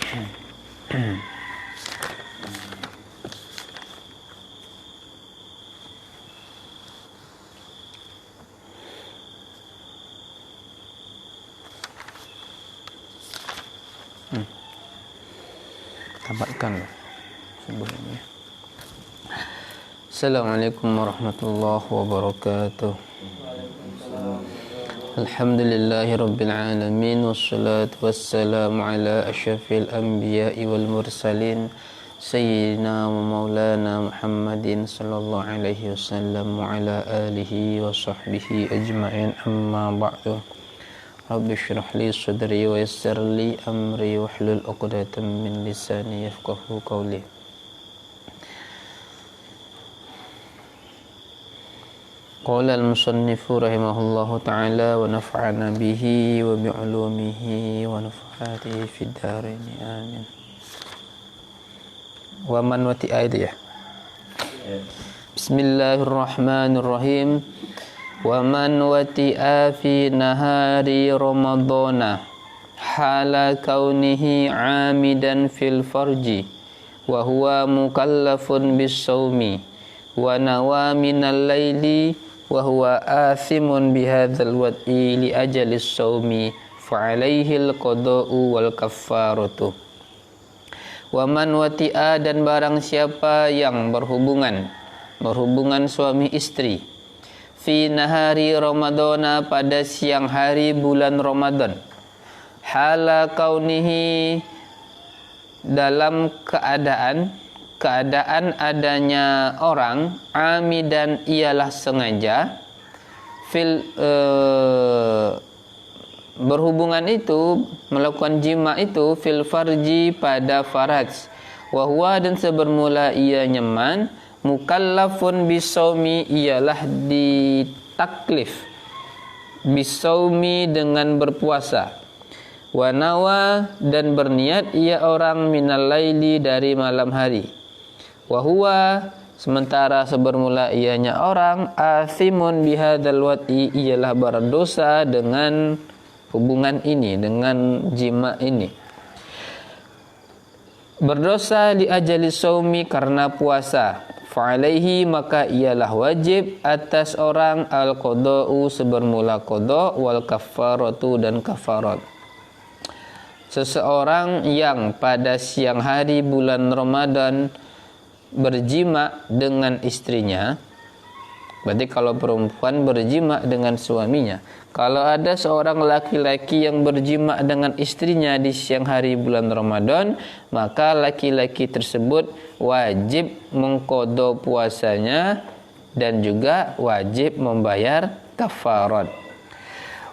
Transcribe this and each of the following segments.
Tamatkan sebelumnya. Assalamualaikum warahmatullahi wabarakatuh. Alhamdulillahi rabbil alamin, wassalatu wassalamu ala asyrafil anbiya'i wal mursalin sayyidina wa maulana Muhammadin sallallahu alaihi wasallam wa ala alihi wa sahbihi ajma'in, amma ba'du. Rabbi shrah li sadri wa yassir li amri wahlul 'uqdatam min lisani yafqahu qawli. Qala al-musannifu rahimahullahu ta'ala wa nafa'ana bihi wa bi'ulumihi wa nafa'atihi fid dharain amin. Wa man wati ayat ya. Bismillahirrahmanirrahim. Wa man wati'a fi nahari ramadana hala kaunihi 'amidan fil farji wa huwa mukallafun bis shaumi wa nawa minal laili wa huwa athimun bihadzal wad'i li ajalis shaumi fa 'alaihil qada'u wal kaffaratu. Wa man wati'a, dan barang siapa yang berhubungan suami istri, fi nahari ramadana, pada siang hari bulan Ramadan, hala kaunihi, dalam keadaan adanya orang, amidan ialah sengaja, berhubungan itu, melakukan jima itu, fil farji, pada faraj, wahwa, dan sebermula ia nyaman, mukallafun bisaumi, ialah ditaklif bisaumi, dengan berpuasa, wa nawa, dan berniat ia orang, minal laili, dari malam hari, wa huwa, sementara sebermula ianya orang, athimun bihadzal wad'i, ialah berdosa dengan hubungan ini, dengan jima ini, berdosa li ajali saumi, karena puasa, fa'alaihi, maka ialah wajib atas orang, al-qada'u, sebermula qada', wal kaffaratu, dan kafarat. Seseorang yang pada siang hari bulan Ramadan berjima dengan istrinya, berarti kalau perempuan berjima dengan suaminya, kalau ada seorang laki-laki yang berjima dengan istrinya di siang hari bulan Ramadan, maka laki-laki tersebut wajib mengqada puasanya dan juga wajib membayar kafarat.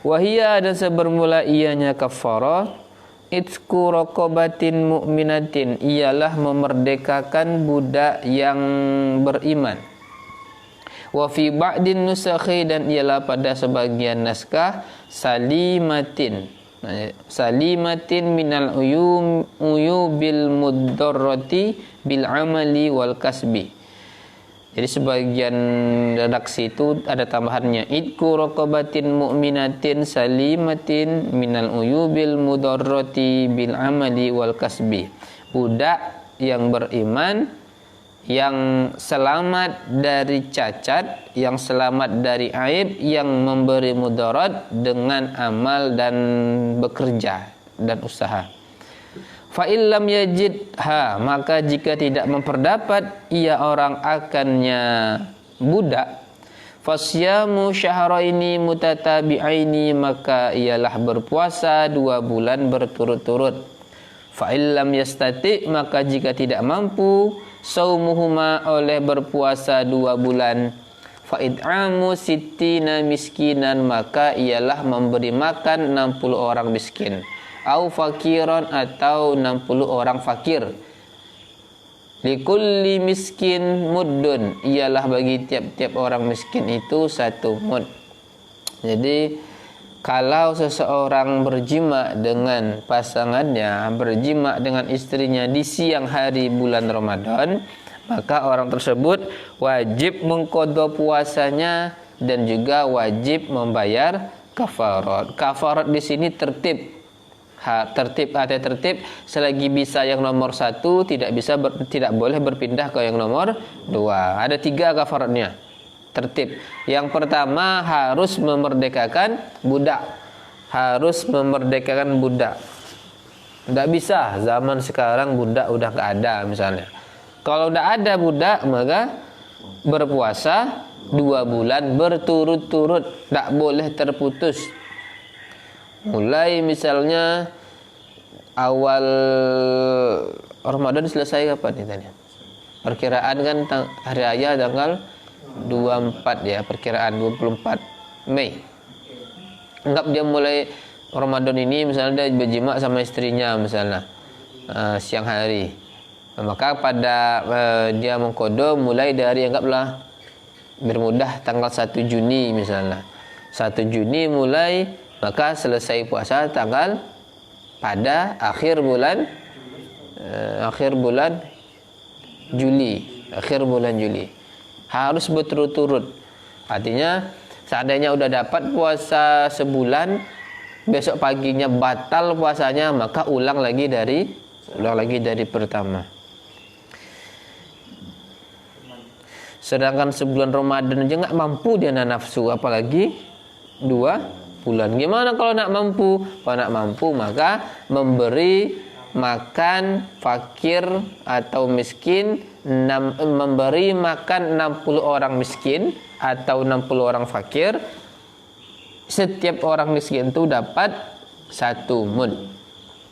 Wahia, dan sebermula ianya kafarat, itqu raqabatin mu'minatin, ialah memerdekakan budak yang beriman. Wa fi ba'din nusakhi, dan ialah pada sebagian naskah, salimatin minal uyubil mudarrati bil amali wal kasbi. Jadi sebagian redaksi itu ada tambahannya, itqu raqabatin mu'minatin salimatin minal uyubil mudarrati bil amali wal kasbi. Budak yang beriman, yang selamat dari cacat, yang selamat dari aib, yang memberi mudarat dengan amal dan bekerja dan usaha. Fa illam yajidha, maka jika tidak memperdapat ia orang akannya budak, fasyamu syahraini mutatabi'aini, maka ialah berpuasa 2 bulan berturut-turut. Fa illam yastati, maka jika tidak mampu, saumuhuma, oleh berpuasa 2 bulan, fa id'amu sittina miskinan, maka ialah memberi makan 60 orang miskin, au fakiran, atau 60 orang fakir. Likulli miskin muddun, ialah bagi tiap-tiap orang miskin itu 1 mud. Jadi kalau seseorang berjima dengan pasangannya, berjima dengan istrinya di siang hari bulan Ramadan, maka orang tersebut wajib mengqada puasanya dan juga wajib membayar kafarat. Kafarat di sini tertib tertib selagi bisa yang nomor 1 tidak boleh berpindah ke yang nomor 2. Ada 3 kafaratnya. Tertib. Yang pertama harus memerdekakan budak. Tidak bisa zaman sekarang budak udah nggak ada misalnya. Kalau udah ada budak maka berpuasa 2 bulan berturut-turut, tidak boleh terputus. Mulai misalnya awal Ramadan selesai kapan ditanya? Perkiraan kan hari raya tanggal 24 ya, perkiraan 24 Mei. Anggap dia mulai Ramadan ini misalnya dia berjima sama istrinya misalnya siang hari. Maka pada dia mengkodo mulai dari anggaplah bermudah tanggal 1 Juni misalnya. 1 Juni mulai, maka selesai puasa tanggal pada akhir bulan Juli. Harus berturut-turut. Artinya seandainya udah dapat puasa sebulan, besok paginya batal puasanya, maka ulang lagi dari pertama. Sedangkan sebulan Ramadan aja nggak mampu dia nafsu, apalagi 2 bulan. Gimana kalau nak mampu? Kalau nak mampu maka memberi makan fakir atau miskin, memberi makan 60 orang miskin atau 60 orang fakir. Setiap orang miskin itu dapat 1 mud.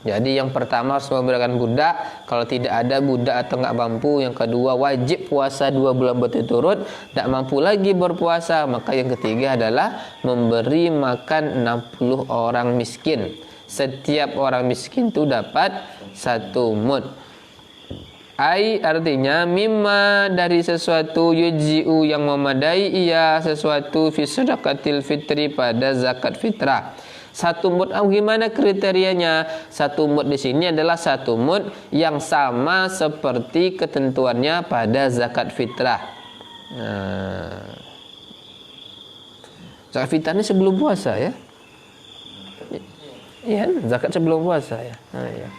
Jadi yang pertama harus memberikan budak. Kalau tidak ada budak atau nggak mampu, yang kedua wajib puasa 2 bulan berturut-turut. Tidak mampu lagi berpuasa, maka yang ketiga adalah memberi makan 60 orang miskin. Setiap orang miskin itu dapat 1 mud. Artinya mimma dari sesuatu yujzi'u yang memadai ia sesuatu fi sedekatil fitri pada zakat fitrah. 1 mud, gimana kriterianya? 1 mud di sini adalah 1 mud yang sama seperti ketentuannya pada zakat fitrah. Zakat fitrah ini sebelum puasa ya? Iya, zakat sebelum puasa ya. Ya.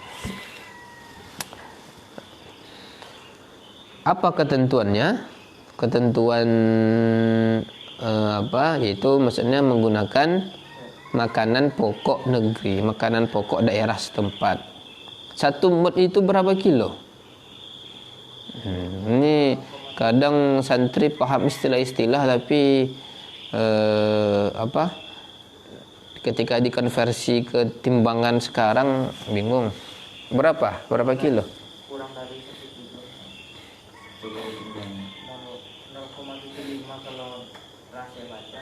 Apa ketentuannya? Ketentuan yaitu maksudnya menggunakan makanan pokok negeri, makanan pokok daerah setempat. 1 mud itu berapa kilo? Ini kadang santri paham istilah-istilah tapi ketika dikonversi ke timbangan sekarang bingung. Berapa kilo? Kurang dari 1 kilo. 0,75 kalau rahasia baca.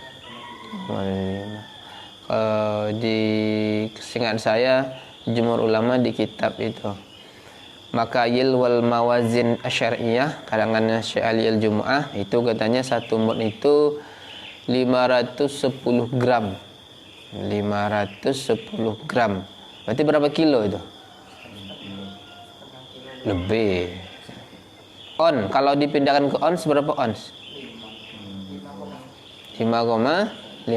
Di seingat saya Jumhur ulama di kitab itu Makayil wal Mawazin Asy'ariyah karangan Syekh Ali Al-Jumu'ah, itu katanya 1 mud itu 510 gram. 510 gram. Berarti berapa kilo itu? Lebih. Kalau dipindahkan ke ons berapa ons? 5,10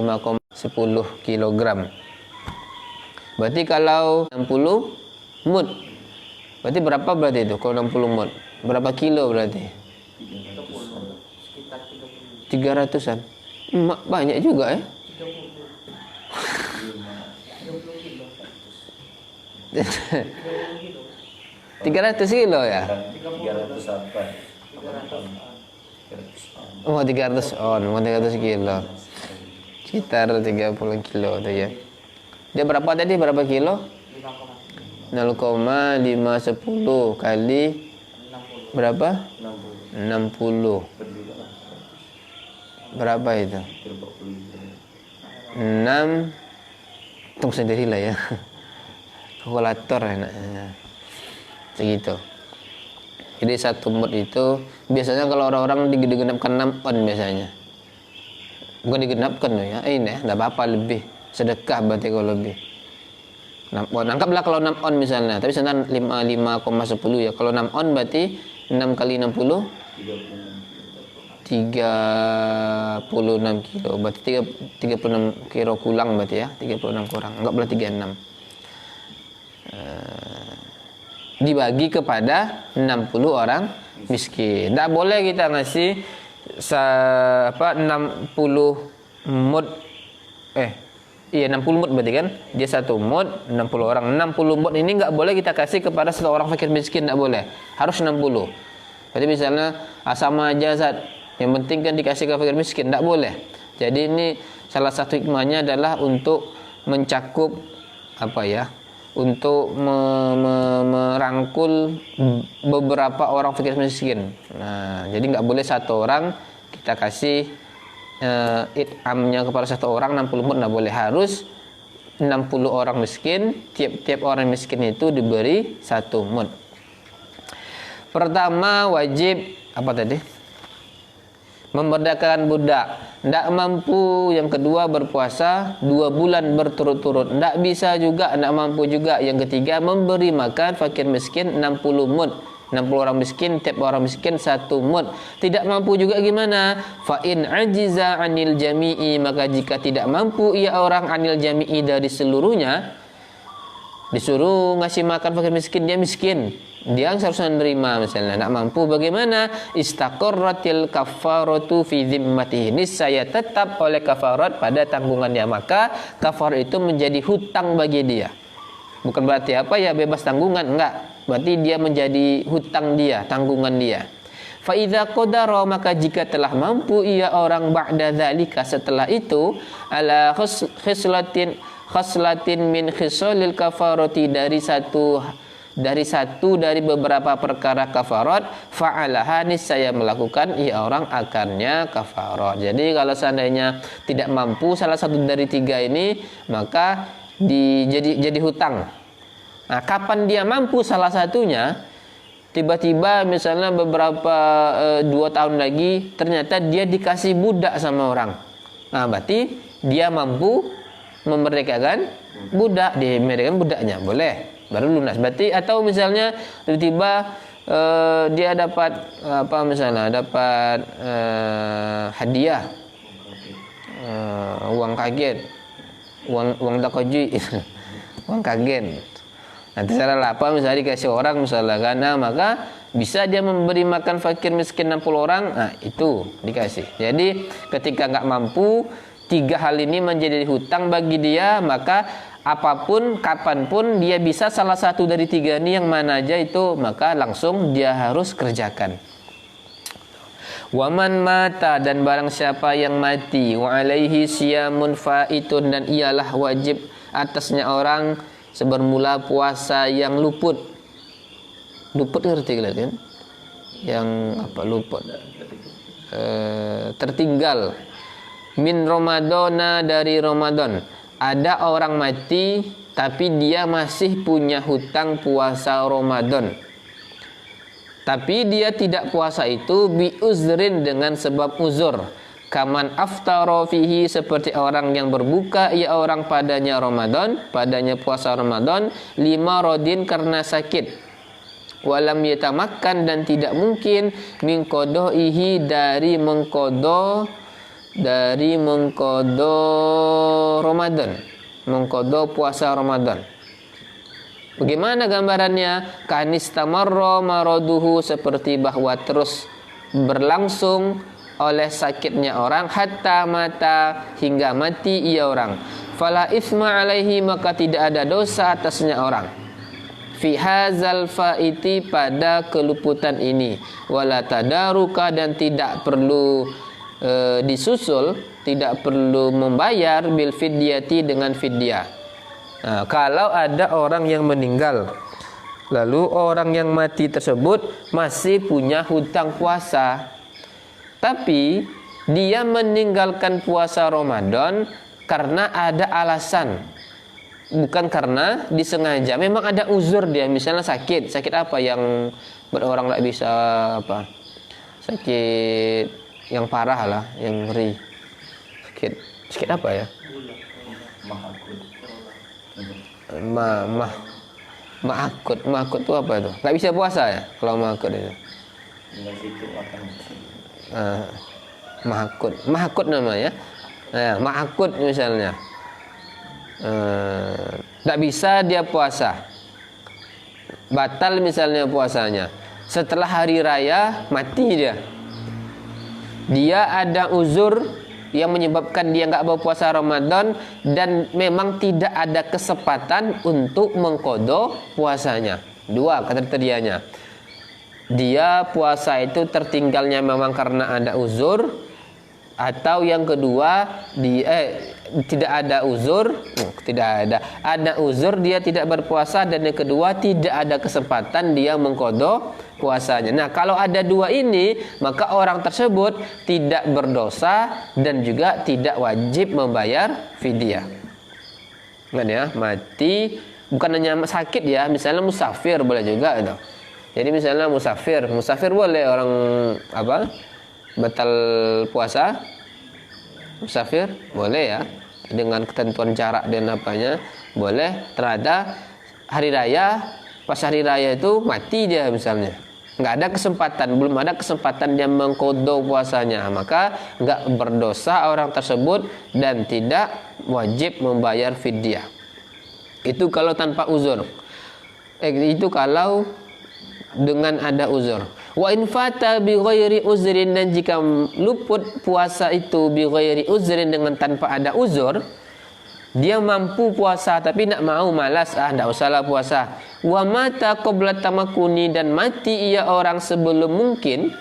kilogram. Berarti kalau 60 mud, berarti berapa berarti itu? Kalau 60 mud, berapa kilo berarti? 300-an. Banyak juga ya. 300 kilo ya? 300 apa? 300 Oh, 300 on, 300 kilo. Sekitar 30 kilo tuh ya. Dia berapa tadi? Berapa kilo? 0,510 kali berapa? 60. Berapa itu? 6. Hitung sendirilah ya. Kalkulator enaknya. Segitu. Jadi 1 mud itu biasanya kalau orang-orang digenapkan 6 on biasanya. Bukan digenapkan loh ya. Ini ya, enggak apa-apa lebih. Sedekah berarti kalau lebih. 6 on. Anggaplah kalau 6 on misalnya, tapi sebenarnya 5,10 ya. Kalau 6 on berarti 6 kali 60 36 kilo. Berarti 36 kilo kurang berarti ya. 36 kurang. Anggaplah 36. dibagi kepada 60 orang miskin. Tak boleh kita ngasih 60 mud 60 mud berarti kan, dia 1 mud 60 orang. 60 mud ini enggak boleh kita kasih kepada satu orang fakir miskin, enggak boleh. Harus 60. Jadi misalnya sama aja Zat, yang penting kan dikasih ke fakir miskin, enggak boleh. Jadi ini salah satu hikmahnya adalah untuk mencakup untuk merangkul beberapa orang fakir miskin. Nah, jadi nggak boleh satu orang kita kasih it'amnya kepada satu orang 60 mud, nggak boleh. Harus 60 orang miskin, tiap-tiap orang miskin itu diberi 1 mud. Pertama wajib memerdekakan budak. Tidak mampu, yang kedua berpuasa 2 bulan berturut-turut. Tidak bisa juga, tidak mampu juga. Yang ketiga memberi makan fakir miskin 60 mud. 60 orang miskin, tiap orang miskin 1 mud. Tidak mampu juga gimana? Fa in ajiza anil jami'i, maka jika tidak mampu ia orang anil jami'i dari seluruhnya, disuruh ngasih makan fakir miskin, dia miskin, dia seharusnya menerima, misalnya nak mampu, bagaimana? Istaqarratil kafaratu fi zimmatihi, niscaya tetap oleh kafarat pada tanggungannya, maka kafarat itu menjadi hutang bagi dia. Bukan berarti bebas tanggungan, enggak, berarti dia menjadi hutang dia, tanggungan dia. Fa idza qadara, maka jika telah mampu ia orang ba'da dzalika, setelah itu, ala khaslatin min khisalil kafarati, dari satu dari beberapa perkara kafarat, fa'alaha, niscaya melakukan ia orang akannya kafarat. Jadi kalau seandainya tidak mampu salah satu dari 3 ini, maka jadi hutang. Nah, kapan dia mampu salah satunya? Tiba-tiba misalnya beberapa 2 tahun lagi ternyata dia dikasih budak sama orang. Nah, berarti dia mampu memerdekakan budak, dimerdekakan budaknya, boleh, baru lunas. Berarti atau misalnya tiba-tiba dia dapat dapat hadiah, uang kaget, uang takojui, uang kaget. Nanti salah misalnya dikasih orang misalnya kan, maka bisa dia memberi makan fakir miskin 60 orang, nah itu dikasih. Jadi ketika nggak mampu, 3 hal ini menjadi hutang bagi dia, maka apapun, kapanpun dia bisa salah satu dari 3 ini, yang mana aja itu, maka langsung dia harus kerjakan. Waman mata, dan barang siapa yang mati, wa alaihi siyamun faitun, dan ialah wajib atasnya orang sebermula puasa yang luput. Luput ngerti kalian kan? Yang luput? Tertinggal. Min Ramadana, dari Ramadan. Ada orang mati tapi dia masih punya hutang puasa Ramadan, tapi dia tidak puasa itu bi uzrin, dengan sebab uzur. Kaman aftara fihi, seperti orang yang berbuka ia orang padanya Ramadan, padanya puasa Ramadan, 5 rodin, karena sakit. Walam yatamakkan, dan tidak mungkin min qadaihi, dari mengqada Ramadan, mengqada puasa Ramadan. Bagaimana gambarannya? Kanistamarra maraduhu, seperti bahwa terus berlangsung oleh sakitnya orang, hatta mata, hingga mati ia orang. Fala isma alaihi, maka tidak ada dosa atasnya orang. Fi hazal faiti, pada keluputan ini. Wala tadaruka, dan tidak perlu disusul, tidak perlu membayar bil fidyati, dengan fidyah. Nah, kalau ada orang yang meninggal, lalu orang yang mati tersebut masih punya hutang puasa, tapi dia meninggalkan puasa Ramadan karena ada alasan, bukan karena disengaja. Memang ada uzur dia, misalnya sakit apa yang orang nggak bisa sakit yang parah lah, yang ngeri. Sakit apa ya? Mahakut itu apa itu? Nggak bisa puasa ya kalau mahakut itu? Mahakut namanya. Nah, mahakut misalnya, nggak bisa dia puasa. batal misalnya puasanya. Setelah hari raya mati dia. Dia ada uzur yang menyebabkan dia nggak berpuasa Ramadan dan memang tidak ada kesempatan untuk mengqadha puasanya. Dua kriterianya. Dia puasa itu tertinggalnya memang karena ada uzur, atau yang kedua tidak ada uzur, ada uzur dia tidak berpuasa, dan yang kedua tidak ada kesempatan dia mengqadha puasanya. Nah, kalau ada dua ini, maka orang tersebut tidak berdosa dan juga tidak wajib membayar fidyah. Ingat ya, mati bukan hanya sakit ya, misalnya musafir boleh juga itu. Jadi misalnya musafir boleh orang batal puasa. Musafir boleh ya, dengan ketentuan jarak dan apanya boleh. Terada hari raya, pas hari raya itu mati dia misalnya, nggak ada kesempatan, belum ada kesempatan dia mengqadha puasanya, maka nggak berdosa orang tersebut dan tidak wajib membayar fidyah. Itu kalau tanpa uzur. Itu kalau dengan ada uzur. Wa in fata bi ghairi uzrin, dan jika luput puasa itu bi ghairi uzrin, dengan tanpa ada uzur, dia mampu puasa tapi nak mau, malas, enggak usahlah puasa. Wa mata qabla tamakuni, dan mati ia orang sebelum mungkin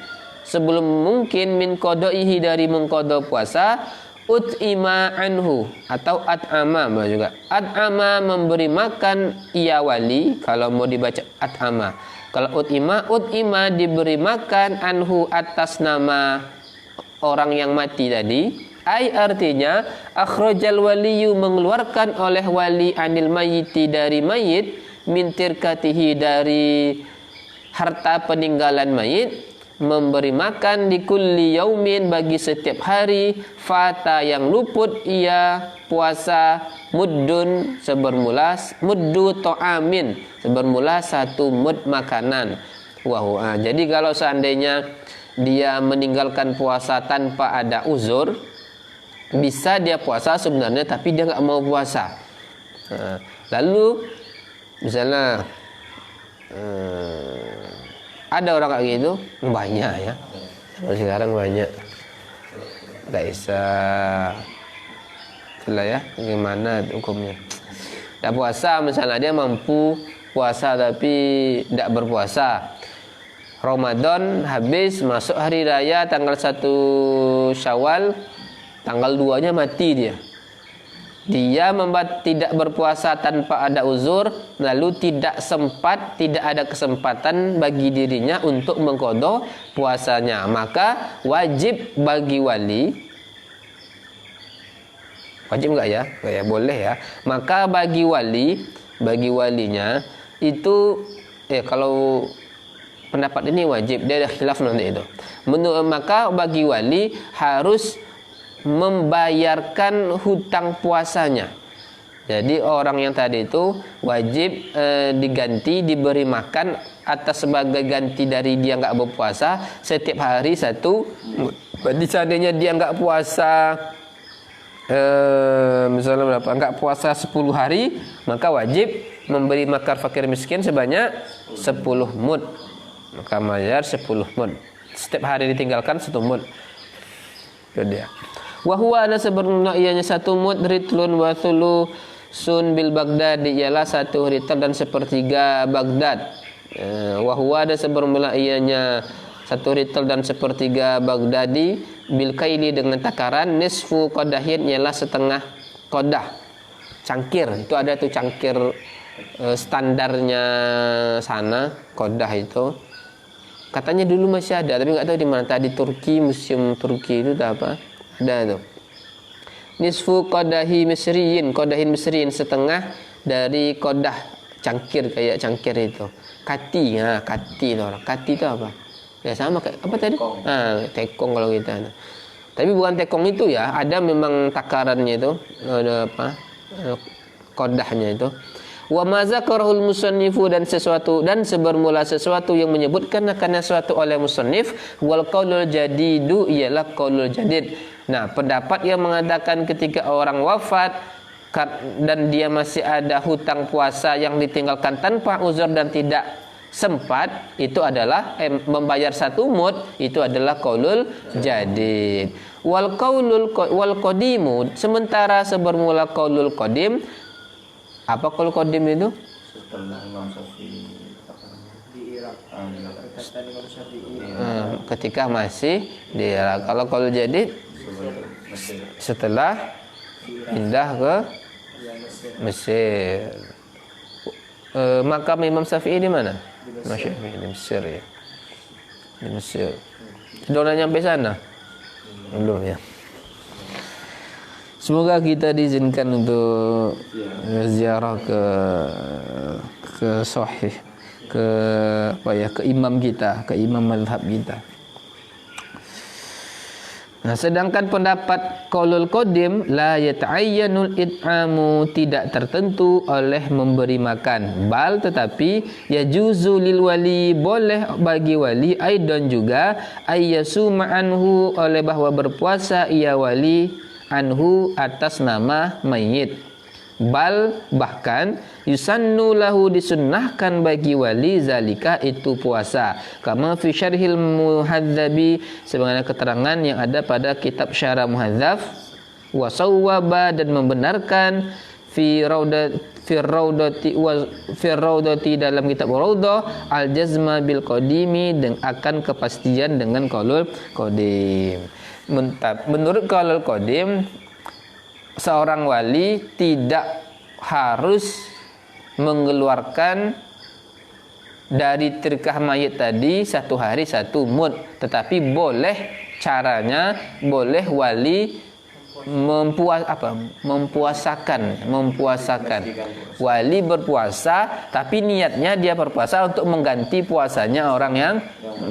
min qadaihi, dari mengqadha puasa. Ut'ima anhu, atau at'ama juga. At'ama memberi makan ia wali, kalau mau dibaca at'ama. Kalau ut'ima diberi makan anhu, atas nama orang yang mati tadi. Ai artinya akhrajal waliyu, mengeluarkan oleh wali anil mayyiti, dari mayit, min tirkatihi, dari harta peninggalan mayit, memberi makan di kulli yaumin, bagi setiap hari, fata yang luput ia puasa, muddun muddu to'amin, sebermula 1 mud makanan. Jadi kalau seandainya dia meninggalkan puasa tanpa ada uzur, bisa dia puasa sebenarnya tapi dia nggak mau puasa. Lalu misalnya ada orang kayak gitu, banyak ya. Sekarang banyak. Nggak bisa. Itulah ya, gimana hukumnya. Tidak puasa, misalnya dia mampu puasa tapi tidak berpuasa. Ramadan habis, masuk hari raya tanggal 1 Syawal, tanggal 2-nya mati dia. Dia tidak berpuasa tanpa ada uzur, lalu tidak ada kesempatan bagi dirinya untuk mengqadha puasanya, maka wajib bagi wali. Wajib enggak ya? Enggak ya, boleh ya. Maka bagi walinya itu kalau pendapat ini wajib, dia ada khilaf nanti itu. Maka bagi wali harus membayarkan hutang puasanya. Jadi orang yang tadi itu wajib diganti, diberi makan atas sebagai ganti dari dia nggak berpuasa setiap hari 1. Berarti seandainya dia nggak puasa misalnya berapa? Nggak puasa 10 hari, maka wajib memberi makan fakir miskin sebanyak 10 mud. Maka bayar 10 mud. Setiap hari ditinggalkan 1 mud. Itu dia. Wahwa ada sebenarnya ianya 1 mud ritlun wa thulusun bil Baghdad, ialah 1 ritel dan 1/3 Baghdad. Wahwa ada sebenarnya ianya 1 ritel dan 1/3 Baghdadi bil kaili, dengan takaran nisfu qadahin, ialah setengah qadah. Cangkir, itu ada tuh cangkir standarnya sana, qadah itu. Katanya dulu masih ada, tapi enggak tahu di mana. Tadi Turki, museum Turki itu apa? Ada itu. Nisfu qadahin misriyin, setengah dari qadah, cangkir kayak cangkir itu. Kati itu orang. Kati itu apa? Ya sama kayak apa tadi? Tekong kalau kita. Tapi bukan tekong itu ya, ada memang takarannya itu, ada apa? Qadahnya itu. Wa ma zakarahul musannifu, dan sebermula sesuatu yang menyebutkan akan sesuatu oleh musannif, wal qaulul jadidu, ialah qaulul jadid. Nah, pendapat yang mengatakan ketika orang wafat dan dia masih ada hutang puasa yang ditinggalkan tanpa uzur dan tidak sempat, itu adalah membayar 1 mud, itu adalah qaulul jadid. Wal qadimu, sementara sebermula qaulul qadim, apa qaulul qadim itu? Setelah Imam Syafi'i di Irak, perkataan Imam Syafi'i ketika masih di Irak. Kalau qaulul jadid setelah pindah ke Mesir. Makam Imam Syafi'i di mana? Syafi'i di Mesir ya. Di Mesir. Sudah nyampe sana? Belum ya. Semoga kita diizinkan untuk ziarah ke Sahih, ke imam kita, ke imam mazhab kita. Nah, sedangkan pendapat qaulul qadim la yata'ayyanul it'amu, tidak tertentu oleh memberi makan, bal tetapi yajuzu lil wali, boleh bagi wali, aidan juga ayyasuma anhu, oleh bahwa berpuasa ia wali anhu atas nama mayit, bal bahkan yusannu lahu, disunnahkan bagi wali zalika, itu puasa, kama fi syarhil muhadzabi, sebagaimana keterangan yang ada pada kitab syarah muhadzab, wa sawwaba, dan membenarkan fi raudati dalam kitab Raudah al jazma bil qadimi, dan akan kepastian dengan qaulul qadim. Menurut qaulul qadim, seorang wali tidak harus mengeluarkan dari trikah mayit tadi 1 hari 1 mud, tetapi boleh, caranya boleh wali mempuasakan. Wali berpuasa, tapi niatnya dia berpuasa untuk mengganti puasanya orang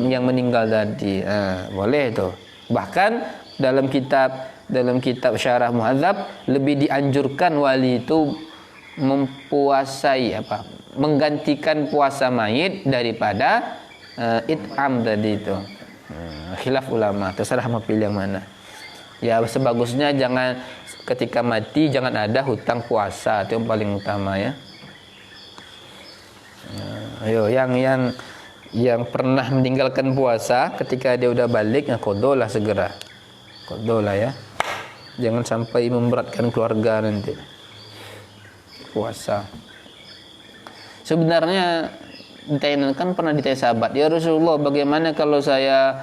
yang meninggal tadi. Boleh itu. Bahkan dalam kitab syarah muhadzab lebih dianjurkan wali itu menggantikan puasa mayit daripada it'am tadi itu. Khilaf ulama, terserah mau pilih yang mana. Ya, sebagusnya jangan ketika mati jangan ada hutang puasa, itu yang paling utama ya. Ayo yang pernah meninggalkan puasa ketika dia udah balik, qadha segera. Qadha ya. Jangan sampai memberatkan keluarga nanti. Puasa. Sebenarnya kan pernah ditanya sahabat, ya Rasulullah, bagaimana kalau saya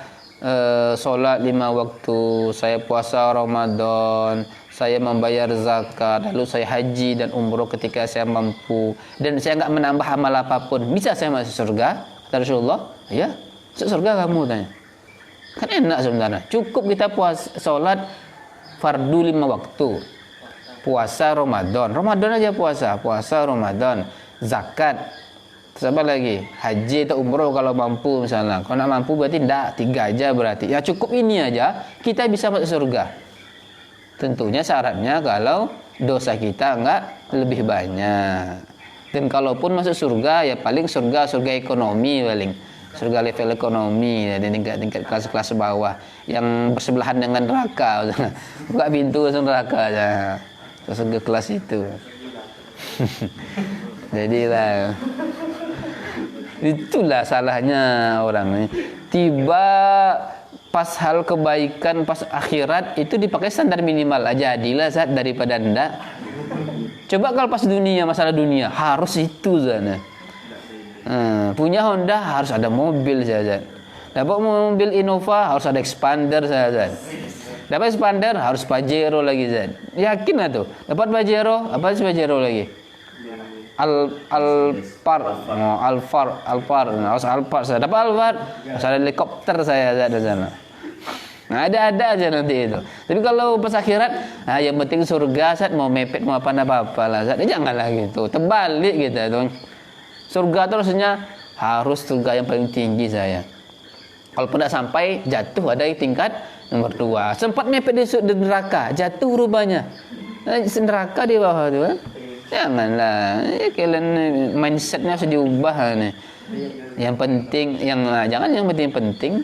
sholat 5 waktu, saya puasa Ramadan, saya membayar zakat, lalu saya haji dan umroh ketika saya mampu, dan saya enggak menambah amal apapun, bisa saya masuk surga? Kata Rasulullah, ya, masuk surga kamu, tanya. Kan enak sebenarnya. Cukup kita sholat fardu 5 waktu. Puasa Ramadan aja puasa Ramadan, zakat, terus apa lagi? Haji atau umroh kalau mampu misalnya. Kalau nak mampu berarti 3 aja berarti. Ya cukup ini aja kita bisa masuk surga. Tentunya syaratnya kalau dosa kita enggak lebih banyak. Dan kalaupun masuk surga ya paling surga ekonomi paling. Surga level ekonomi, tingkat kelas-kelas bawah yang bersebelahan dengan neraka. Buka pintu langsung neraka aja. Surga kelas itu. Jadilah itulah salahnya orang. Tiba pas hal kebaikan, pas akhirat itu dipakai standar minimal aja, jadilah saat daripada ndak. Coba kalau pas dunia, masalah dunia harus itu sana. Punya Honda harus ada mobil saja. Dapat mobil Innova harus ada expander saja. Dapat expander harus Pajero lagi saja. Yakin lah tuh. Dapat Pajero, apa sih Pajero lagi? Alphard, harus Alphard saya. Dapat Alphard, harus ada helikopter saya ada di sana. Nah, ada aja nanti itu. Tapi kalau pas akhirat, yang penting surga, saat mau mepet mau apa lah. Janganlah gitu. Terbalik gitu tuh. Surga itu rasanya harus surga yang paling tinggi saya. Kalau tidak sampai jatuh ada tingkat nomor 2. Sempat mepet di neraka, jatuh rupanya. Neraka di bawah itu kan. Janganlah. Kalian mindsetnya harus diubah nih. Yang penting jangan yang penting.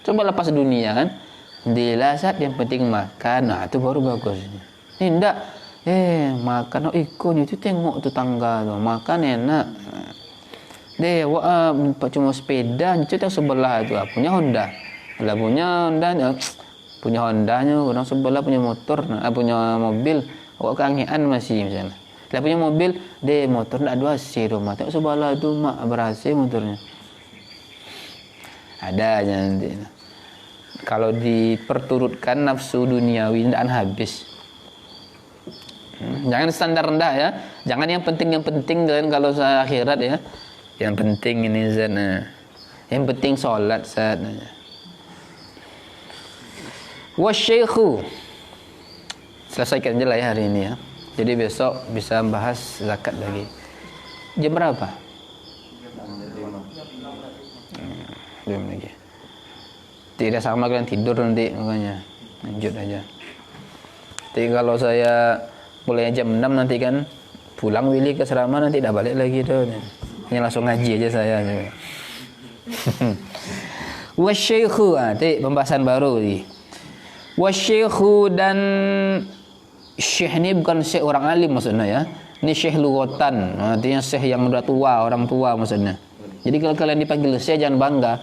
Coba lepas dunia kan. Dilasat yang penting makan. Nah, itu baru bagus. Ini enggak. Makan ikon itu tengok tetangga tuh makan enak. Cuma sepeda itu yang sebelah itu punya Honda. Lah punya Hondanya, orang sebelah punya motor, punya mobil, keangean masih misalnya. Lah punya mobil, motor ndak 2C rumah. Tengok sebelah itu mak ber-AC motornya. Ada aja nanti. Kalau diperturutkan nafsu duniawi tidak akan habis. Jangan standar rendah ya. Jangan yang penting kan kalau saya akhirat ya. Yang penting ini zat. Yang penting sholat zat. Wasyaikhu. Selesaikan je lah ya hari ini ya. Jadi besok bisa bahas zakat lagi. Jam berapa? Belum lagi. Tidak sama kalian tidur nanti makanya. Lanjut aja. Jadi kalau saya mulai jam 6 nanti kan pulang Willy ke asrama nanti dah balik lagi tuh. Hanya langsung ngaji aja saya. Wasyaikhu, nanti pembahasan baru ni. Wasyaikhu dan syekh ni bukan syekh orang alim maksudnya ya. Ni syekh lughatan, artinya syekh yang udah tua, orang tua maksudnya. Jadi kalau kalian dipanggil syekh jangan bangga.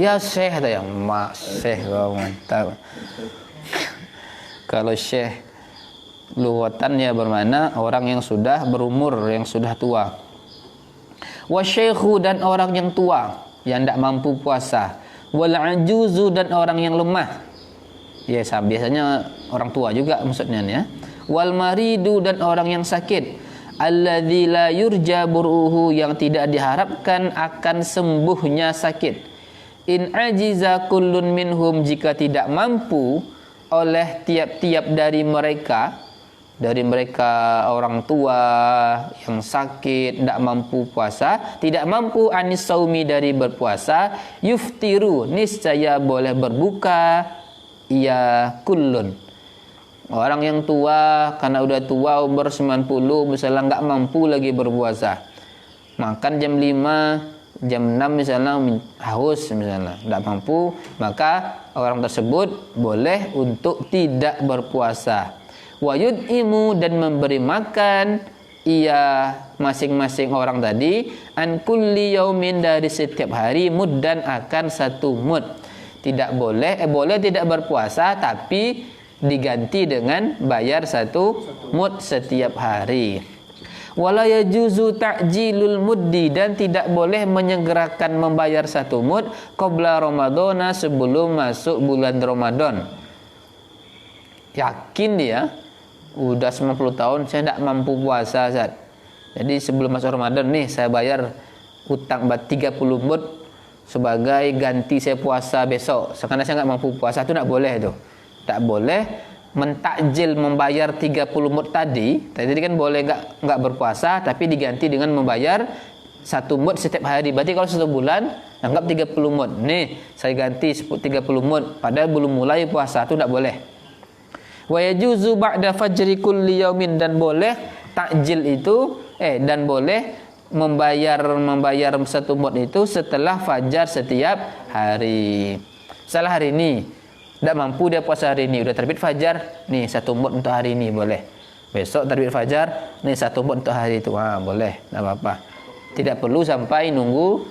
Ya syekh tu yang mak syekh kau mantap. Kalau syekh lughatan ya bermakna orang yang sudah berumur, yang sudah tua. Wasyaikhu dan orang yang tua yang tidak mampu puasa. Wal ajuzu dan orang yang lemah. Ya biasanya orang tua juga maksudnya ya. Wal maridu dan orang yang sakit. Alladzi la yurja buruhu yang tidak diharapkan akan sembuhnya sakit. In ajiza kullun minhum jika tidak mampu oleh tiap-tiap dari mereka orang tua yang sakit, tidak mampu puasa, tidak mampu anis saumi dari berpuasa, yuftiru niscaya boleh berbuka, ia kullun. Orang yang tua karena udah tua umur 90 misalnya nggak mampu lagi berpuasa, makan jam 5, jam 6 misalnya haus misalnya, tidak mampu, maka orang tersebut boleh untuk tidak berpuasa. Wa yud'imu dan memberi makan ia masing-masing orang tadi an kulli yaumin dari setiap hari muddan akan 1 mud. Tidak boleh boleh tidak berpuasa tapi diganti dengan bayar 1 mud setiap hari. Wala yajuzu ta'jilul muddi dan tidak boleh menyegerakan membayar 1 mud qabla Ramadhana sebelum masuk bulan Ramadan. Yakin dia udah 90 tahun saya tidak mampu puasa Zat. Jadi sebelum masuk Ramadan nih saya bayar hutang 30 mud sebagai ganti saya puasa besok. Karena saya nggak mampu puasa itu tidak boleh tuh. Tak boleh mentakjil membayar 30 mud tadi kan boleh nggak berpuasa tapi diganti dengan membayar 1 mud setiap hari. Berarti kalau 1 bulan anggap 30 mud. Nih saya ganti 30 mud padahal belum mulai puasa itu tidak boleh. Wa yajuzu ba'da fajri kulli yaumin dan boleh takjil itu dan boleh membayar 1 mud itu setelah fajar setiap hari. Salah hari ini tidak mampu dia puasa hari ini, udah terbit fajar, nih 1 mud untuk hari ini boleh. Besok terbit fajar, nih 1 mud untuk hari itu, boleh, tidak apa-apa. Tidak perlu sampai nunggu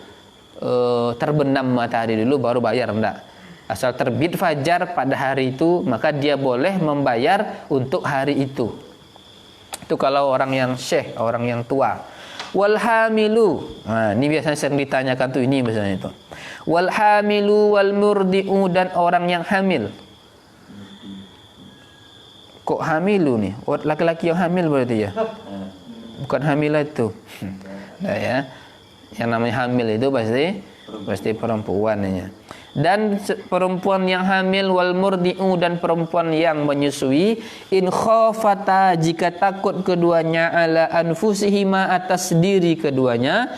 terbenam matahari dulu baru bayar, enggak. Asal terbit fajar pada hari itu, maka dia boleh membayar untuk hari itu. Itu kalau orang yang syekh, orang yang tua. Wal hamilu. Ini biasanya sering ditanyakan tuh ini biasanya itu. Wal hamilu wal murdi'u dan orang yang hamil. Kok hamilu nih? Laki-laki yang hamil berarti ya? Bukan hamilah itu. Nah ya. Yang namanya hamil itu pasti perempuan ya. Dan perempuan yang hamil wal murdi'u dan perempuan yang menyusui in khafata jika takut keduanya ala anfusihima atas diri keduanya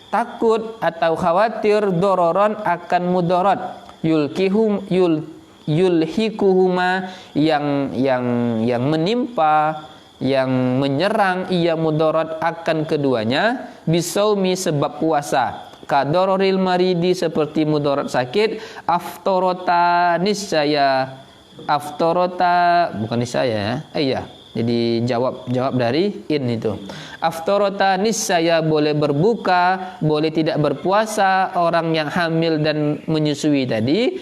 takut atau khawatir dororon akan mudarat yulhikuhuma yang menimpa yang menyerang ia mudarat akan keduanya bisaumi sebab puasa kadororil maridi seperti mudarat sakit aftorota niscaya aftorota bukan niscaya ya iya Jadi jawab dari in itu. Aftarata niscaya boleh berbuka, boleh tidak berpuasa orang yang hamil dan menyusui tadi.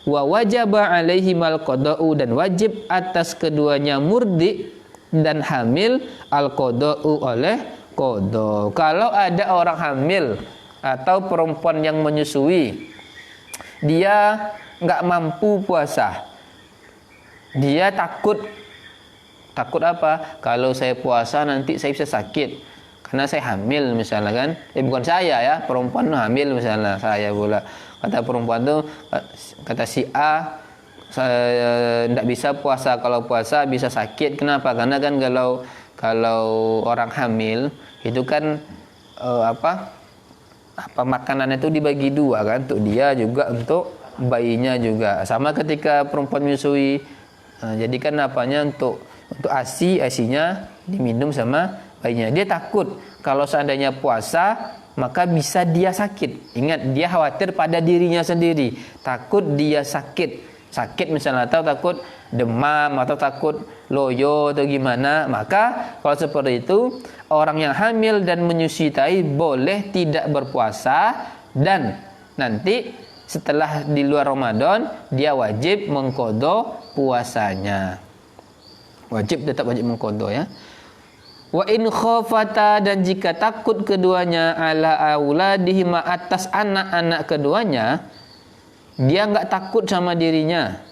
Wa wajaba alaihimal qada'u dan wajib atas keduanya murdi dan hamil al qada'u oleh qada. Kalau ada orang hamil atau perempuan yang menyusui, dia nggak mampu puasa, dia takut apa? Kalau saya puasa nanti saya bisa sakit karena saya hamil misalnya kan. Bukan saya ya, perempuan hamil misalnya, saya pula. Kata perempuan tuh, kata si A, saya tidak bisa puasa, kalau puasa bisa sakit. Kenapa? Karena kan kalau orang hamil itu kan makanan itu dibagi dua kan, untuk dia juga untuk bayinya juga. Sama ketika perempuan menyusui, jadi kan untuk asinya diminum sama bayinya. Dia takut kalau seandainya puasa maka bisa dia sakit. Ingat, dia khawatir pada dirinya sendiri, takut dia sakit misalnya, atau takut demam, atau takut loyo atau gimana. Maka kalau seperti itu, orang yang hamil dan menyusui boleh tidak berpuasa, dan nanti setelah di luar Ramadan dia wajib mengqadha puasanya. Tetap wajib mengqadha ya. Wa in khafata, dan jika takut keduanya ala auladihima atas anak-anak keduanya, dia enggak takut sama dirinya,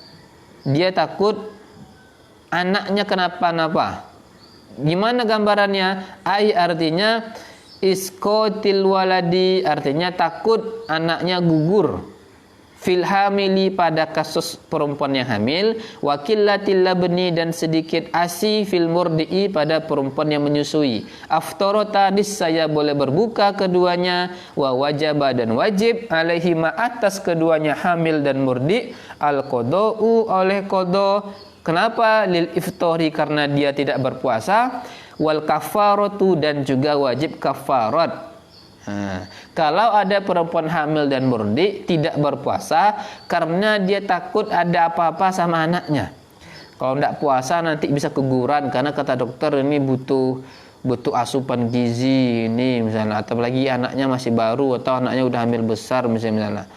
dia takut anaknya kenapa-napa. Gimana gambarannya? Artinya iskotil waladi, artinya takut anaknya gugur. Fil hamili, pada kasus perempuan yang hamil. Wakillatil labni, dan sedikit asi. Fil murdi'i, pada perempuan yang menyusui. Aftarata, niscaya boleh berbuka keduanya. Wa wajaba, dan wajib alaihima atas keduanya hamil dan murdi al qada'u oleh qada. Kenapa? Lil iftari, karena dia tidak berpuasa. Wal kafaratu, dan juga wajib kafarat. Kalau ada perempuan hamil dan murdi tidak berpuasa karena dia takut ada apa-apa sama anaknya. Kalau tidak puasa nanti bisa keguguran, karena kata dokter ini butuh asupan gizi ini misalnya, atau lagi anaknya masih baru atau anaknya udah hamil besar misalnya.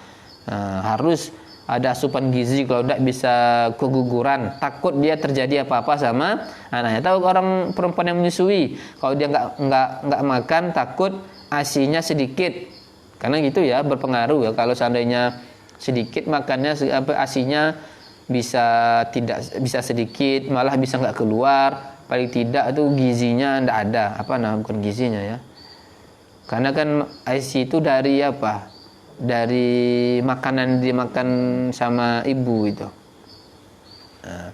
Harus ada asupan gizi, kalau tidak bisa keguguran, takut dia terjadi apa-apa sama anaknya. Tahu orang perempuan yang menyusui, kalau dia nggak makan takut asinya sedikit, karena gitu ya, berpengaruh ya. Kalau seandainya sedikit makannya, asinya bisa sedikit, malah bisa nggak keluar, paling tidak tuh gizinya ndak ada, bukan gizinya ya, karena kan asi itu dari dari makanan dimakan sama ibu itu.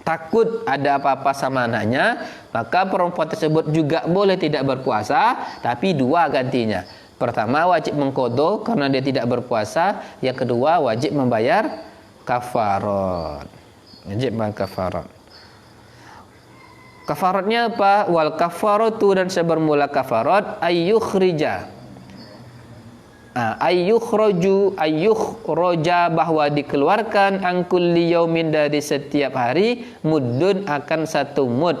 Takut ada apa-apa sama anaknya, maka perempuan tersebut juga boleh tidak berpuasa, tapi dua gantinya. Pertama wajib mengqadha karena dia tidak berpuasa, yang kedua wajib membayar kafarat. Kafaratnya apa? Wal kafaratu, dan sebermula kafarat ayyukhrija, ayyukhroja, bahwa dikeluarkan angkulli yaumin, dari setiap hari, muddun, akan satu mud.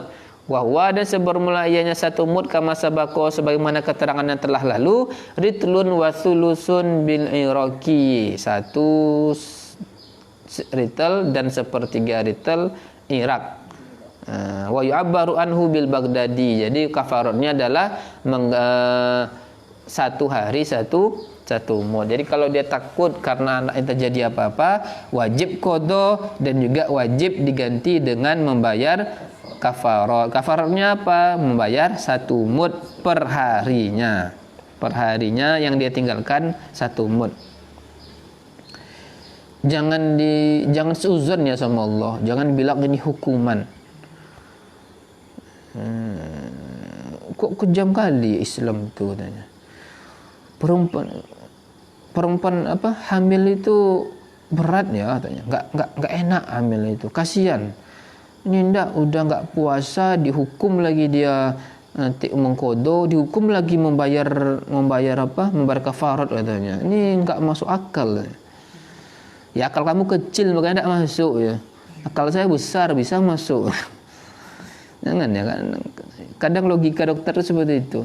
Wahwa, dan sebermula ianya satu mud, kama sabako, sebagaimana keterangan yang telah lalu. Ritlun wa thulusun bil iraqi, satu ritel dan sepertiga ritel Irak. Wa yu'abbaru anhu bil Baghdadi, jadi kafaratnya adalah satu hari satu mud. Jadi kalau dia takut karena anaknya terjadi apa-apa, wajib qadha dan juga wajib diganti dengan membayar kafarat. Kafaratnya apa? Membayar satu mud per harinya. Per harinya yang dia tinggalkan satu mud. Jangan seuzon ya sama Allah. Jangan bilang ini hukuman. Kok kejam kali Islam itu katanya. Perempuan hamil itu berat ya katanya, nggak enak hamil itu, kasihan. Ini udah nggak puasa, dihukum lagi dia nanti mengqadha, dihukum lagi membayar kafarat katanya. Ini nggak masuk akal. Ya akal kamu kecil makanya nggak masuk ya. Akal saya besar, bisa masuk. Jangan ya kan. Kadang logika dokter itu seperti itu.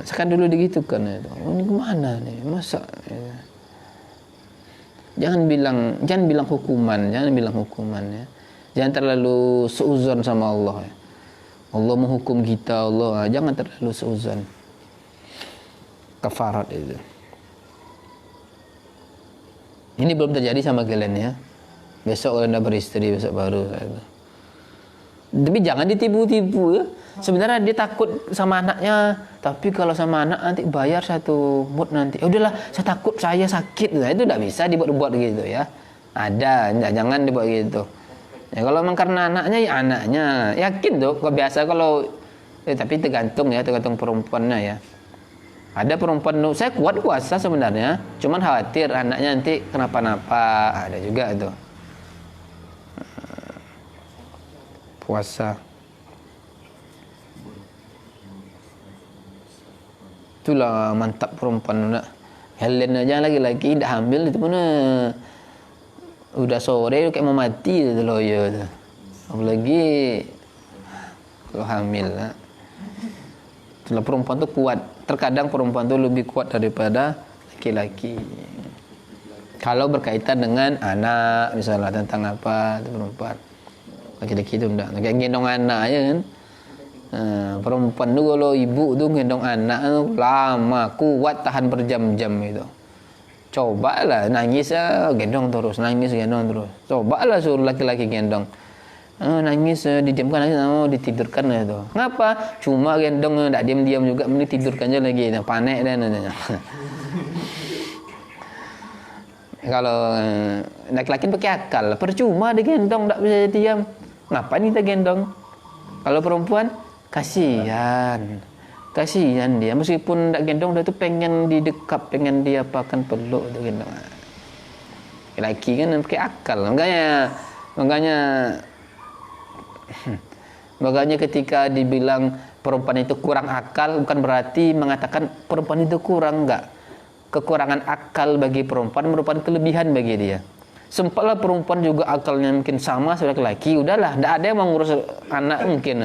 Sekarang dulu digitukan itu. Ini kemana nih? Masa? Ya. Jangan bilang hukuman ya. Jangan terlalu seuzon sama Allah ya. Allah menghukum kita, Allah. Jangan terlalu seuzon. Kafarat itu. Ini belum terjadi sama kalian ya. Besok kalian udah beristri, besok baru. Tapi jangan ditipu-tipu ya. Sebenarnya dia takut sama anaknya, tapi kalau sama anak nanti bayar 1 mut nanti. Ya udahlah, saya takut saya sakit. Nah, itu tidak bisa dibuat-buat gitu ya. Ada, jangan dibuat gitu. Ya kalau memang karena anaknya ya anaknya. Yakin tuh, biasa kalau tapi tergantung perempuannya ya. Ada perempuan saya kuat puasa sebenarnya, cuman khawatir anaknya nanti kenapa-napa. Ada juga tuh. Puasa. Itulah mantap perempuan nak. Helen aja lagi-lagi tidak hamil itu mana. Udah sore kayak mau mati itu loh ya. Apalagi kalau hamil. Nah. Itulah perempuan tuh kuat. Terkadang perempuan tuh lebih kuat daripada laki-laki. Kalau berkaitan dengan anak misalnya tentang apa itu perempuan. Laki-laki itu enggak. Kayak gendong anak ya kan. Perempuan tuh kalau ibu tuh gendong anak tuh lama, kuat tahan berjam-jam itu. Cobalah nangis ya gendong terus, nangis gendong terus. Cobalah suruh laki-laki gendong. Nangis didiamkan aja mau ditidurkan itu. Ngapa? Cuma gendong enggak diam-diam juga mending tidurkan aja lagi. Panik dan katanya. Kalau laki-laki pakai akal, percuma digendong enggak bisa diam. Ngapain kita gendong? Kalau perempuan kasihan dia meskipun enggak gendong dia tuh pengen didekap, pengen diapakan peluk itu gendong. Laki kan pakai akal, makanya ketika dibilang perempuan itu kurang akal bukan berarti mengatakan perempuan itu kurang, enggak. Kekurangan akal bagi perempuan merupakan kelebihan bagi dia. Sempatlah perempuan juga akalnya mungkin sama seperti laki, udahlah, enggak ada yang mau ngurus anak mungkin.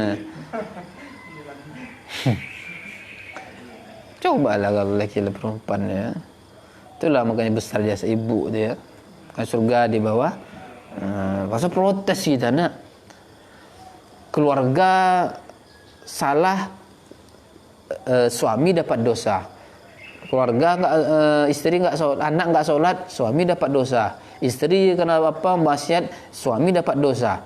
Cobalah kalau laki dan perempuan ya. Itulah makanya besar jasa ibu tu ya. Kan surga di bawah. Pasal protes kita nak. Keluarga salah, suami dapat dosa. Keluarga istri enggak solat, anak enggak solat, suami dapat dosa. Istri kena apa maksiat, suami dapat dosa.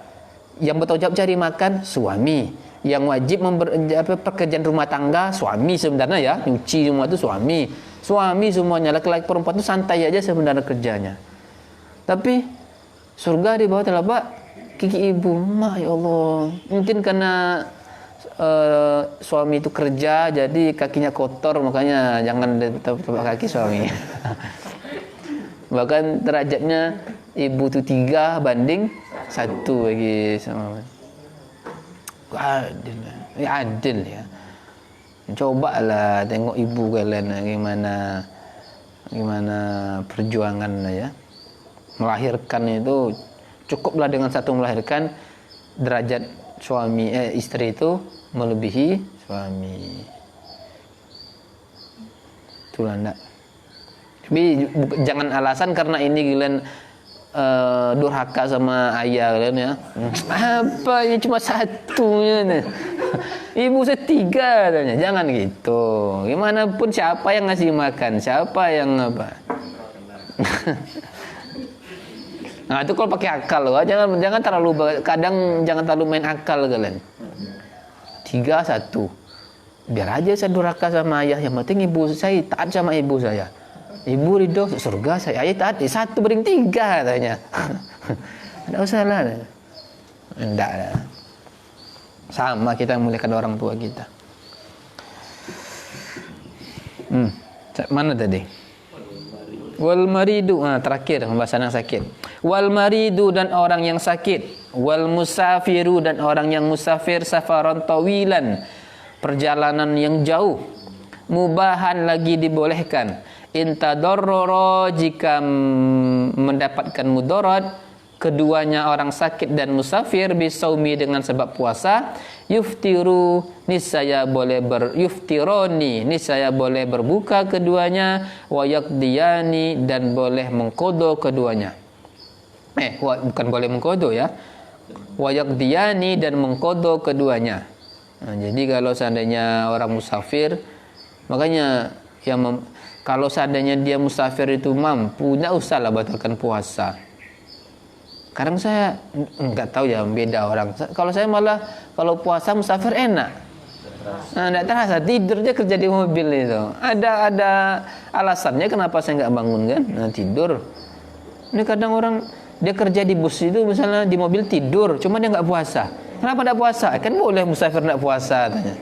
Yang bertanggung jawab cari makan suami. Yang wajib pekerjaan rumah tangga suami sebenarnya ya, nyuci semua itu suami semuanya. Laki-laki perempuan itu santai aja sebenarnya kerjanya. Tapi surga di bawah telapak kaki ibu. Ya Allah, mungkin karena suami itu kerja jadi kakinya kotor, makanya jangan telapak kaki suami. Bahkan derajatnya ibu itu 3 banding 1 bagi sama. Adil ya. Cobalah tengok ibu kalian gimana perjuangannya ya. Melahirkan itu cukuplah dengan satu melahirkan, derajat suami istri itu melebihi suami. Itulah enggak. Tapi jangan alasan karena ini kalian durhaka sama ayah kalian ya. Apa ini cuma satunya nih. Ibu saya 3 katanya. Jangan gitu. Gimana pun siapa yang ngasih makan, siapa yang apa. Nah, itu kalau pakai akal loh. Jangan terlalu jangan terlalu main akal kalian. 3-1. Biar aja saya durhaka sama ayah, yang penting ibu saya taat sama ibu saya. Ibu ridho surga, saya ayat taat 1/3 katanya. Enggak usah lah. Enggak lah. Sama kita memuliakan orang tua kita. Mana tadi? Wal maridu, terakhir pembahasan yang sakit. Wal maridu dan orang yang sakit, wal musafiru dan orang yang musafir safaran tawilan, perjalanan yang jauh, mubahan lagi dibolehkan. Intadarrara jika mendapatkan mudarat keduanya orang sakit dan musafir bisaumi dengan sebab puasa, yuftiru niscaya boleh yuftironi niscaya boleh berbuka keduanya, wa yaqdiyani dan boleh mengqada keduanya. Bukan boleh mengqada ya. Wa yaqdiyani dan mengqada keduanya. Nah, jadi kalau seandainya orang musafir, makanya kalau seandainya dia musafir itu mampu, tidak usahlah batalkan puasa. Sekarang saya nggak tahu ya, beda orang. Kalau saya malah kalau puasa musafir enak. Nah, tidak terasa tidur dia kerja di mobil itu. Ada alasannya kenapa saya nggak bangun kan? Nah, tidur. Ini kadang orang dia kerja di bus itu misalnya di mobil tidur, cuma dia nggak puasa. Kenapa tidak puasa? Kan boleh musafir tidak puasa katanya.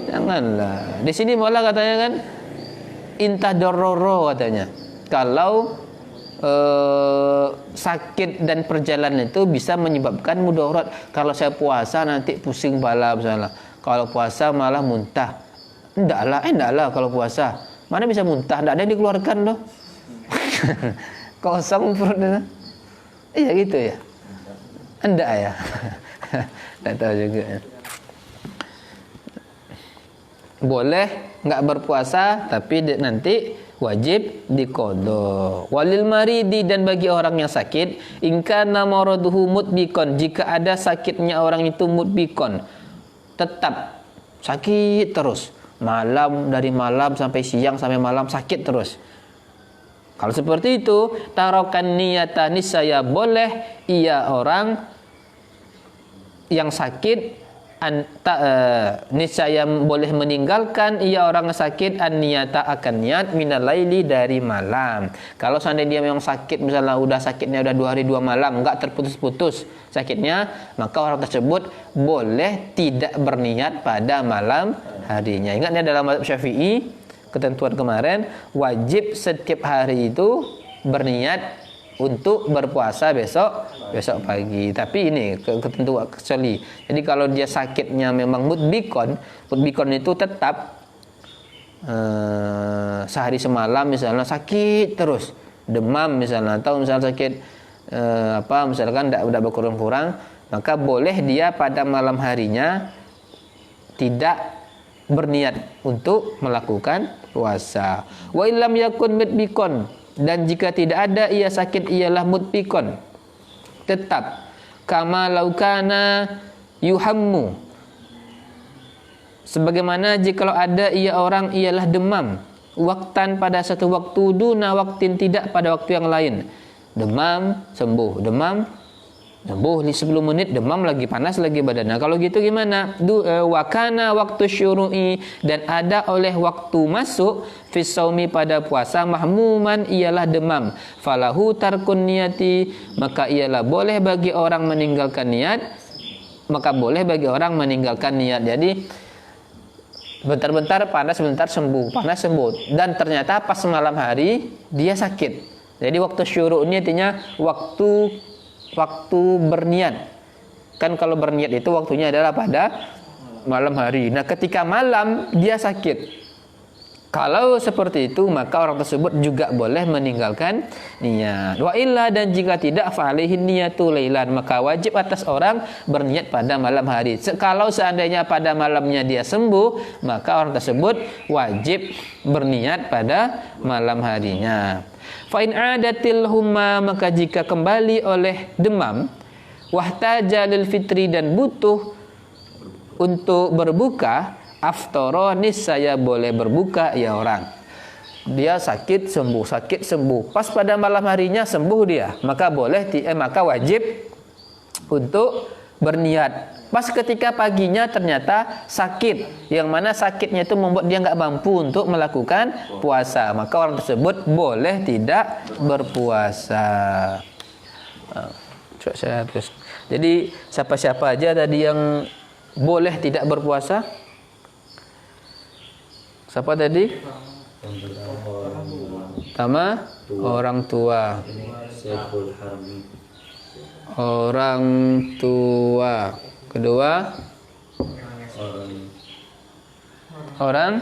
Janganlah. Di sini malah katanya kan intadororo katanya. Kalau sakit dan perjalanan itu bisa menyebabkan mudarat. Kalau saya puasa nanti pusing kepala misalnya. Kalau puasa malah muntah. Endaklah kalau puasa. Mana bisa muntah? Tidak ada yang dikeluarkan loh. Kosong perutnya. Iya gitu ya. Enggak ya. Tidak tahu juga. Boleh nggak berpuasa tapi nanti wajib diqadha. Walil maridi dan bagi orang yang sakit, in kana maraduhu mutbikon, jika ada sakitnya orang itu mutbikon, tetap sakit terus, dari malam sampai siang sampai malam sakit terus. Kalau seperti itu, tarokan niyatan niscaya boleh ia orang yang sakit niscaya boleh meninggalkan ia orang sakit an-niyata akan niat minal laili dari malam. Kalau seandainya dia memang sakit, misalnya sakitnya udah 2 hari 2 malam enggak terputus-putus sakitnya, maka orang tersebut boleh tidak berniat pada malam harinya. Ingatnya dalam mazhab Syafi'i, ketentuan kemarin wajib setiap hari itu berniat untuk berpuasa besok pagi. Tapi ini ketentuan kecuali. Jadi kalau dia sakitnya memang mutbikon itu tetap sehari semalam misalnya sakit terus, demam misalnya, atau misalnya sakit misalkan tidak berkurang-kurang, maka boleh dia pada malam harinya tidak berniat untuk melakukan puasa. Wa illam yakun mutbikon, dan jika tidak ada ia sakit ialah mutbikon, tetap kama laukana yuhammu, sebagaimana jikalau ada ia orang ialah demam, waktan pada satu waktu, duna waktin tidak pada waktu yang lain. Demam sembuh, 10 menit demam lagi, panas lagi badannya. Kalau gitu gimana? Wakana waktu syuru'i, dan ada oleh waktu masuk fisaumi pada puasa, mahmuman ialah demam, falahu tarkun niyati, maka ialah boleh bagi orang meninggalkan niat. Jadi bentar-bentar panas, bentar sembuh, panas sembuh, dan ternyata pas malam hari dia sakit. Jadi waktu syuru'nya artinya waktu berniat. Kan kalau berniat itu waktunya adalah pada malam hari. Nah, ketika malam dia sakit. Kalau seperti itu, maka orang tersebut juga boleh meninggalkan niat. Wa illa, dan jika tidak, fa'alihin niyatu lailan, maka wajib atas orang berniat pada malam hari. Kalau seandainya pada malamnya dia sembuh, maka orang tersebut wajib berniat pada malam harinya. Fa'in adatil humma, maka jika kembali oleh demam, wahtaja lil fitri, dan butuh untuk berbuka, aftara niscaya boleh berbuka ya orang. Dia sakit sembuh, pas pada malam harinya sembuh dia, maka wajib untuk berniat. Pas ketika paginya ternyata sakit, yang mana sakitnya itu membuat dia nggak mampu untuk melakukan puasa, maka orang tersebut boleh tidak berpuasa. Saya terus. Jadi siapa-siapa aja tadi yang boleh tidak berpuasa? Siapa tadi? Pertama orang tua. Orang tua. Kedua orang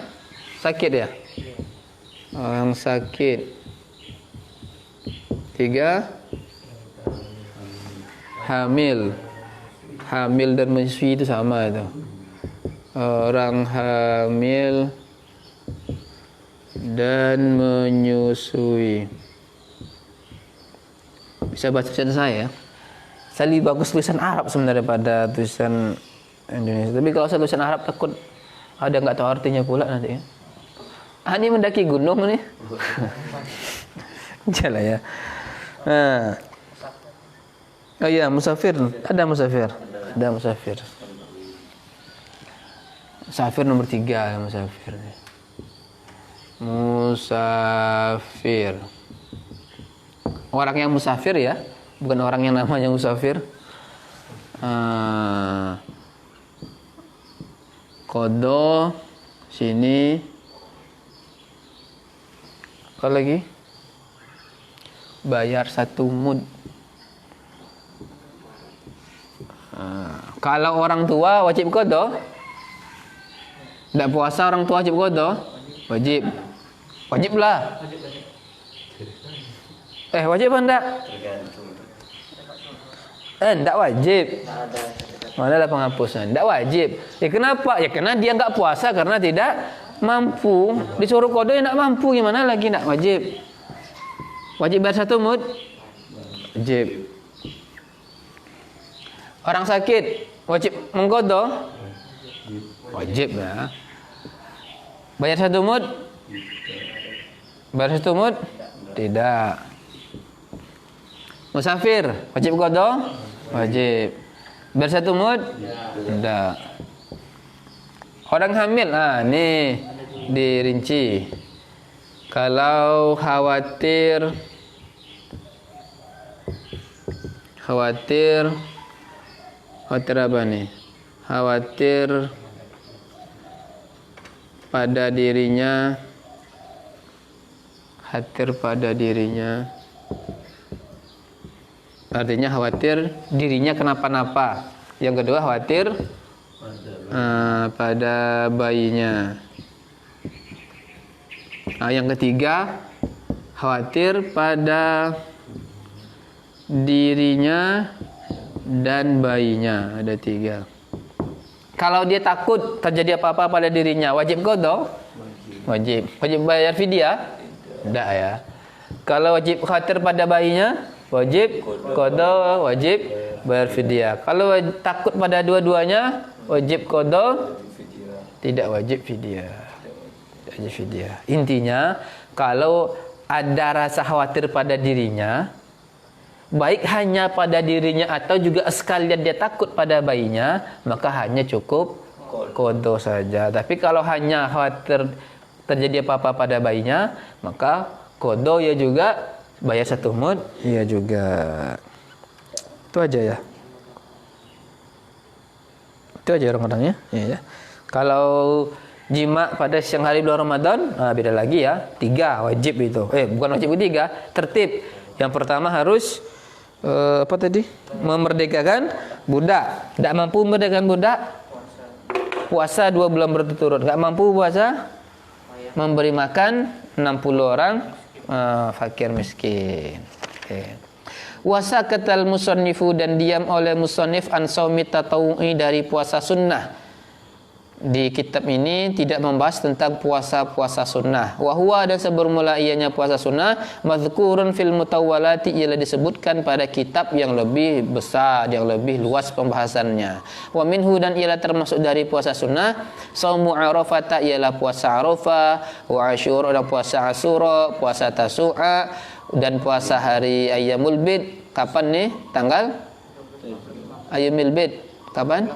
sakit ya. Orang sakit. 3 hamil dan menyusui itu sama itu. Orang hamil dan menyusui. Bisa baca tulisan saya. Saya lebih bagus tulisan Arab sebenarnya pada tulisan Indonesia. Tapi kalau saya tulisan Arab takut ada nggak tahu artinya pula nanti ya. Ini mendaki gunung nih. Jalan ya. Nah. Oh iya, musafir. Ada musafir. Musafir nomor 3 musafir. Musafir. Orang yang musafir ya, bukan orang yang namanya musafir. Qadha sini. Apa lagi? Bayar 1 mud. Kalau orang tua wajib qadha. Tidak puasa orang tua wajib qadha? Wajiblah. Wajib apa enggak? Enggak wajib. Mana ada penghapusan? Enggak wajib. Ya kenapa? Ya karena dia enggak puasa karena tidak mampu. Disuruh qadha enggak mampu, gimana lagi enggak wajib? Wajib bayar 1 mud? Wajib. Orang sakit wajib mengqadha? Wajib ya. Bayar 1 mud? Bayar 1 mud? Tidak. Musafir wajib qadha? Wajib. Bayar 1 mud? Tidak. Orang hamil, nih dirinci. Kalau khawatir apa nih? Khawatir pada dirinya, artinya khawatir dirinya kenapa-napa. Yang kedua khawatir pada bayinya. Yang ketiga khawatir pada dirinya dan bayinya. Ada 3. Kalau dia takut terjadi apa-apa pada dirinya, wajib qadha? Wajib. Wajib bayar fidyah? Tidak ya. Kalau wajib khawatir pada bayinya, wajib qadha, wajib bayar fidyah. Kalau takut pada dua-duanya, wajib qadha, tidak wajib fidyah. Intinya, kalau ada rasa khawatir pada dirinya, baik hanya pada dirinya atau juga sekalian dia takut pada bayinya, maka hanya cukup qadha saja. Tapi kalau hanya khawatir terjadi apa-apa pada bayinya, maka qadha ya juga, bayar 1 mud ya juga. Itu aja ya. Itu aja orang-orangnya. Ya. Kalau jima pada siang hari bulan Ramadan, beda lagi ya. 3 wajib itu. Bukan wajib 3, tertib. Yang pertama harus memerdekakan budak. Tidak mampu memerdekakan budak, puasa 2 bulan berturut-turut. Tidak mampu puasa, memberi makan 60 orang fakir miskin. Wasakatal musannifu, dan diam oleh musannif an shaumi tatawu'i, dari puasa sunnah. Di kitab ini tidak membahas tentang puasa-puasa sunnah. Wa dan sebermula ianya puasa sunnah mazkurun fil mutawwalati, ialah disebutkan pada kitab yang lebih besar, yang lebih luas pembahasannya. Wa minhu, dan ialah termasuk dari puasa sunnah shaumu arafah, ialah puasa Arafah, wa asyura, dan puasa Asyura, puasa Tasu'a, dan puasa hari Ayyamul Bid. Kapan nih tanggal Ayyamul Bid? Kapan?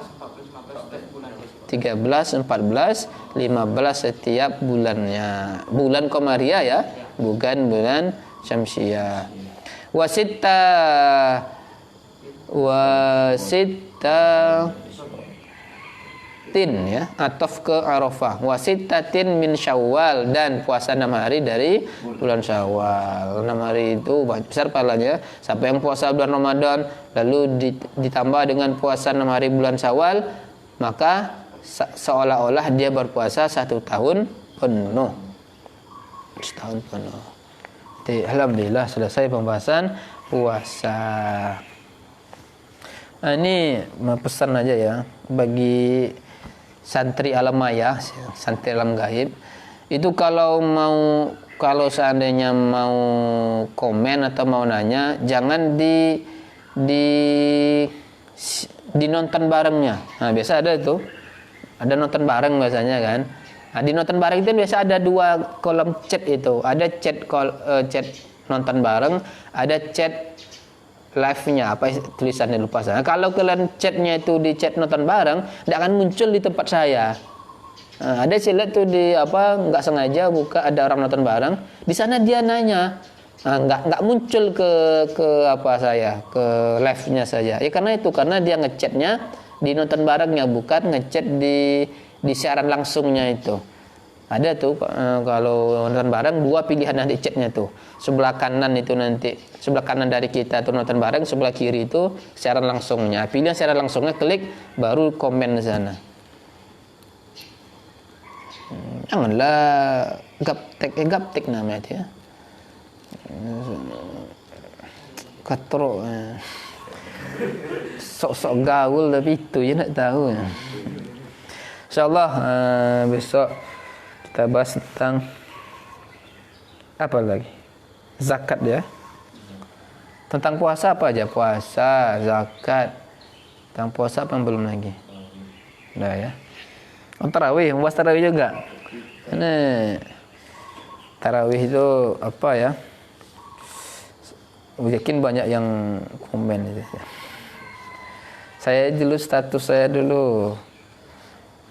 13, 14, 15 setiap bulannya. Bulan Qamariah ya, bukan bulan Syamsiah. Wasitta tin ya, ataf ke Arafah. Wasittatin min Syawal, dan puasa 6 hari dari bulan Syawal. 6 hari itu besar pahalanya. Sampai yang puasa bulan Ramadan lalu ditambah dengan puasa 6 hari bulan Syawal, maka seolah-olah dia berpuasa 1 tahun penuh. Setahun penuh. Jadi, alhamdulillah selesai pembahasan puasa. Ini pesan aja ya bagi santri alam maya, santri alam gaib. Itu kalau seandainya mau komen atau mau nanya, jangan di nonton barengnya. Nah, biasa ada itu. Ada nonton bareng biasanya kan. Nah, di nonton bareng itu biasa ada 2 kolom chat itu. Ada chat nonton bareng, ada chat live-nya, apa tulisannya lupa saya. Kalau kalian chatnya itu di chat nonton bareng, tidak akan muncul di tempat saya. Nah, ada saya lihat tuh di nggak sengaja buka ada orang nonton bareng, di sana dia nanya. Nah, nggak muncul ke saya, ke live-nya saja. Ya karena dia ngechatnya di nonton barengnya, bukan ngechat di siaran langsungnya itu. Ada tuh kalau nonton bareng 2 pilihan nanti chatnya tuh. Sebelah kanan itu nanti, sebelah kanan dari kita tuh nonton bareng, sebelah kiri itu siaran langsungnya. Pilih siaran langsungnya, klik, baru komen di sana. Janganlah gaptek namanya itu ya. Katrok. Sok-sok gaul tapi itu ya nak tahu. InsyaAllah besok kita bahas tentang apa lagi? Zakat ya. Tentang puasa apa aja? Puasa, zakat. Tentang puasa apa yang belum lagi? Udah ya. Tarawih, membahas tarawih juga. Nah, tarawih itu apa ya? Yakin banyak yang komen itu. Saya dulu status saya dulu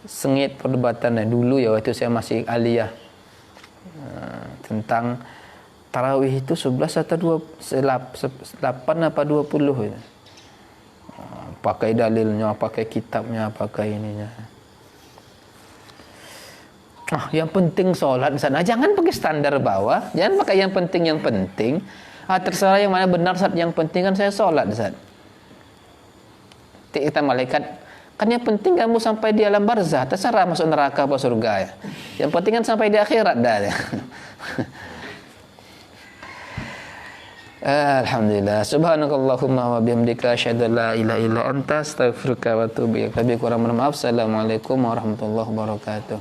sengit perdebatannya dulu ya waktu saya masih aliyah tentang tarawih itu 11 atau 8 apa 20 itu. Pakai dalilnya, pakai kitabnya, pakai ininya. Yang penting sholat di sana. Jangan pakai standar bawah, jangan pakai yang penting. Terserah yang mana benar saat yang penting kan saya sholat saat. Kita malaikat kan yang penting kamu sampai di alam barzah, terserah masuk neraka atau surga ya. Yang penting kan sampai di akhirat dah ya. Alhamdulillah. Subhanakallahumma wa bihamdika asyhadu an la ilaha illa anta astaghfiruka wa atubu ilaik. Kurang maaf. Assalamualaikum warahmatullahi wabarakatuh.